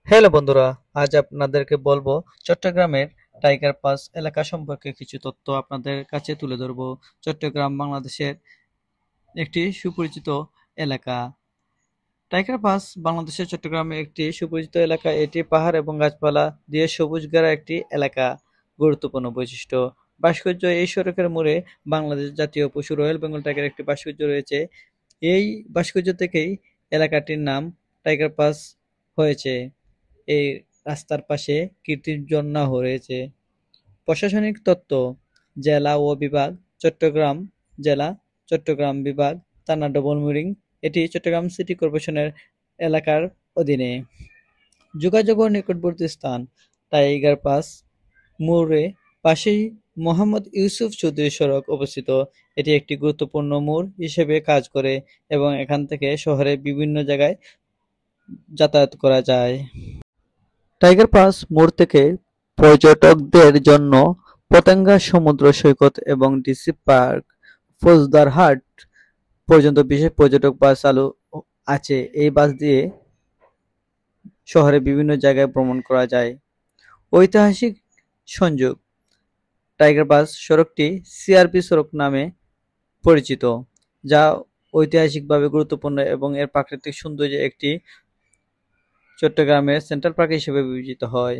Hello বন্ধুরা, আজ আপনাদেরকে বলবো চট্টগ্রামের টাইগার পাস এলাকা সম্পর্কে কিছু তথ্য আপনাদের কাছে তুলে ধরবো। চট্টগ্রাম বাংলাদেশের একটি সুপরিচিত এলাকা। টাইগার পাস বাংলাদেশের চট্টগ্রামের একটি সুপরিচিত এলাকা। এটি পাহাড় এবং গাছপালা দিয়ে সবুজ ঘেরা একটি এলাকা। গুরুত্বপূর্ণ বৈশিষ্ট্য: ভাস্কর্য: এই সড়কের মোড়ে বাংলাদেশ জাতীয় পশু রয়্যাল বেঙ্গল টাইগার একটি ভাস্কর্য রয়েছে। এই ভাস্কর্য থেকেই এলাকাটির নাম টাইগার পাস হয়েছে। এই রাস্তার পাশে কীর্তির ঝর্ণাও রয়েছে। প্রশাসনিক তথ্য: জেলা ও বিভাগ: চট্টগ্রাম জেলা, চট্টগ্রাম বিভাগ, থানা ডবলমুরিং। এটি চট্টগ্রাম সিটি কর্পোরেশনের এলাকার অধীনে। যোগাযোগ ও নিকটবর্তী স্থান: টাইগার পাস মোড়ে পাশেই মোহাম্মদ ইউসুফ চৌধুরী সড়ক অবস্থিত। এটি একটি গুরুত্বপূর্ণ মোড় হিসেবে কাজ করে এবং এখান থেকে শহরের বিভিন্ন জায়গায় যাতায়াত করা যায়। টাইগার পাস মোড় থেকে পর্যটকদের জন্য পতেঙ্গা সমুদ্র সৈকত এবং ডিসি পার্ক, ফৌজদারহাট পর্যন্ত বিশেষ পর্যটক বাস চালু আছে। এই বাস দিয়ে শহরের বিভিন্ন জায়গায় ভ্রমণ করা যায়। ঐতিহাসিক সংযোগ: টাইগার পাস সড়কটি সিআরপি সড়ক নামে পরিচিত, যা ঐতিহাসিকভাবে গুরুত্বপূর্ণ এবং এর প্রাকৃতিক সৌন্দর্য একটি চট্টগ্রামের সেন্ট্রাল পার্ক হিসেবে বিবেচিত হয়।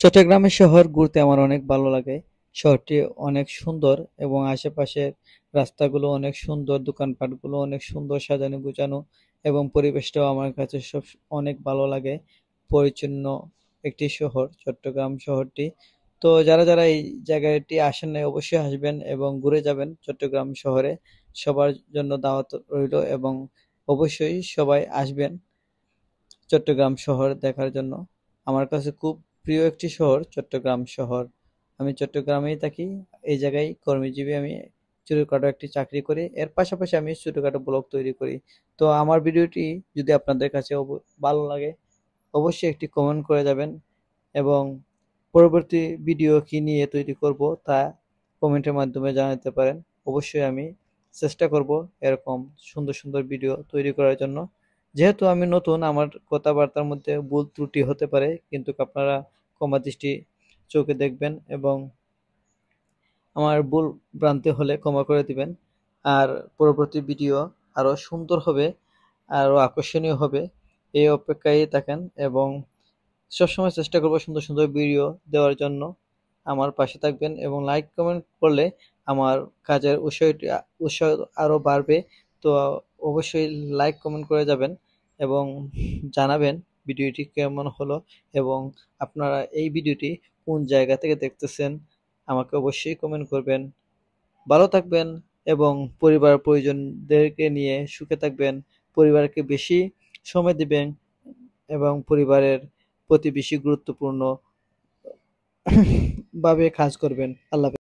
চট্টগ্রামের শহর ঘুরতে আমার অনেক ভালো লাগে। শহরটি অনেক সুন্দর এবং আশেপাশের রাস্তাগুলো অনেক সুন্দর, দোকানপাটগুলো অনেক সুন্দর সাজানো গোছানো এবং পরিবেশটাও আমার কাছে অনেক ভালো লাগে। পরিচ্ছন্ন একটি শহর চট্টগ্রাম শহরটি। তো যারা যারা এই জায়গাটি আসেন নাই অবশ্যই আসবেন এবং ঘুরে যাবেন চট্টগ্রাম শহরে। সবার জন্য দাওয়াত রইল এবং অবশ্যই সবাই আসবেন চট্টগ্রাম শহর দেখার জন্য। আমার কাছে খুব প্রিয় একটি শহর চট্টগ্রাম শহর। আমি চট্টগ্রামেই থাকি। এই জায়গায় কর্মজীবী আমি। ছোটখাটো একটি চাকরি করি। এর পাশাপাশি আমি ছোটখাটো ব্লগ তৈরি করি। তো আমার ভিডিওটি যদি আপনাদের কাছে ভালো লাগে অবশ্যই একটি কমেন্ট করে যাবেন এবং পরবর্তী ভিডিও কি নিয়ে তৈরি করব তা কমেন্টের মাধ্যমে জানাতে পারেন। অবশ্যই আমি চেষ্টা করব এরকম সুন্দর সুন্দর ভিডিও তৈরি করার জন্য। যেহেতু আমি নতুন, আমার কথাবার্তার মধ্যে ভুল ত্রুটি হতে পারে, কিন্তু আপনারা ক্ষমা দৃষ্টি চোখে দেখবেন এবং আমার ভুল ভ্রান্তি হলে ক্ষমা করে দিবেন। আর পরবর্তী ভিডিও আরো সুন্দর হবে, আরো আকর্ষণীয় হবে, এই অপেক্ষায় থাকেন এবং সবসময় চেষ্টা করবো সুন্দর সুন্দর ভিডিও দেওয়ার জন্য। আমার পাশে থাকবেন এবং লাইক কমেন্ট করলে আমার কাজের উৎসাহ আরো বাড়বে। তো অবশ্যই লাইক কমেন্ট করে যাবেন এবং জানাবেন ভিডিওটি কেমন হলো এবং আপনারা এই ভিডিওটি কোন জায়গা থেকে দেখতেছেন আমাকে অবশ্যই কমেন্ট করবেন। ভালো থাকবেন এবং পরিবার পরিজনদেরকে নিয়ে সুখে থাকবেন। পরিবারকে বেশি সময় দিবেন এবং পরিবারের প্রতি বেশি গুরুত্বপূর্ণ ভাবে কাজ করবেন। আল্লাহ হাফেজ।